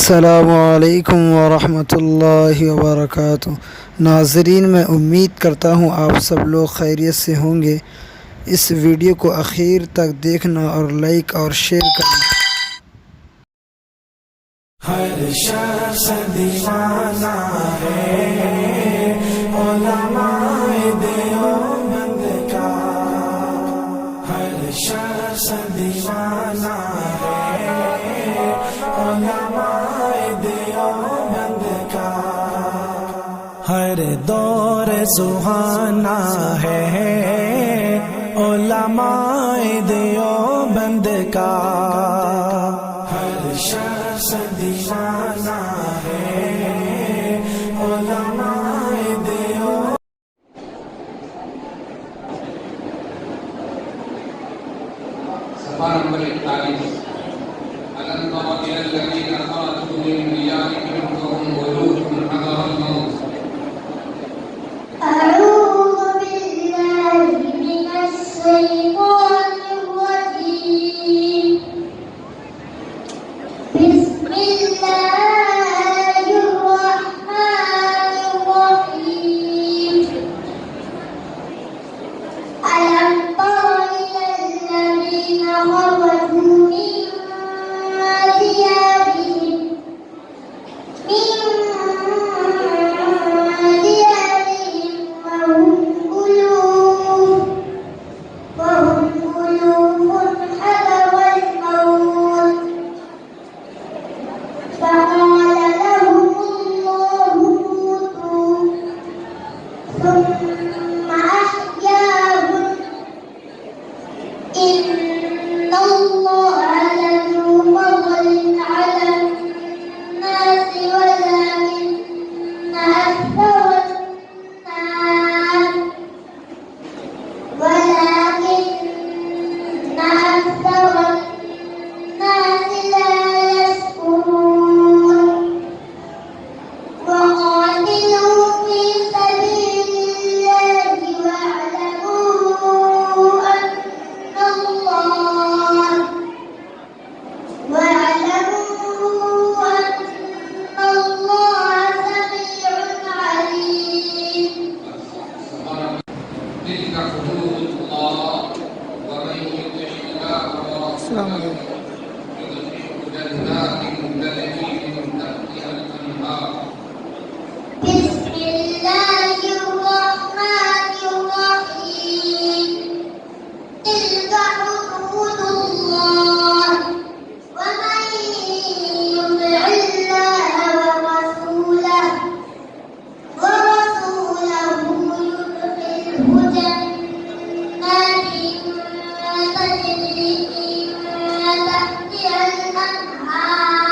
अस्सलामुअलैकुम वरहमतुल्लाहि वबरकातुह। नाज़रीन, मैं उम्मीद करता हूँ आप सब लोग खैरियत से होंगे। इस वीडियो को आखिर तक देखना और लाइक और शेयर करना। हर शख्स दीवाना है उलमाए देवबंद का। हर शख्स दीवाना है उलमाए देवबंद का। हर दौर सुहाना है उलमाए देवबंद का। हर शख्स दीवाना है उलमाए देवबंद। सफ़ा नंबर 41। अलम तरा इलल लज़ीना ख़रजू मिन दियारिहिम वहुम उलूफुन हज़रल मौत। أعوذ بالله من الشيطان الرجيم. بسم الله الرحمن الرحيم. ألم تر إلى الذين خرجوا من ديارهم وهم ألوف حذر الموت فقال لهم الله موتوا ثم أحياهم إن الله لذو فضل على الناس ولكن أكثر الناس لا يشكرون. وقاتلوا في سبيل الله واعلموا أن الله سميع عليم. تلك حدود الله ومن يطع الله ورسوله يدخله جنات تجري من تحتها الأنهار. بسم الله الرحمن الرحيم. تلك حدود الله ومن يطع الله ورسوله يدخله جنات تجري من تحتها الأنهار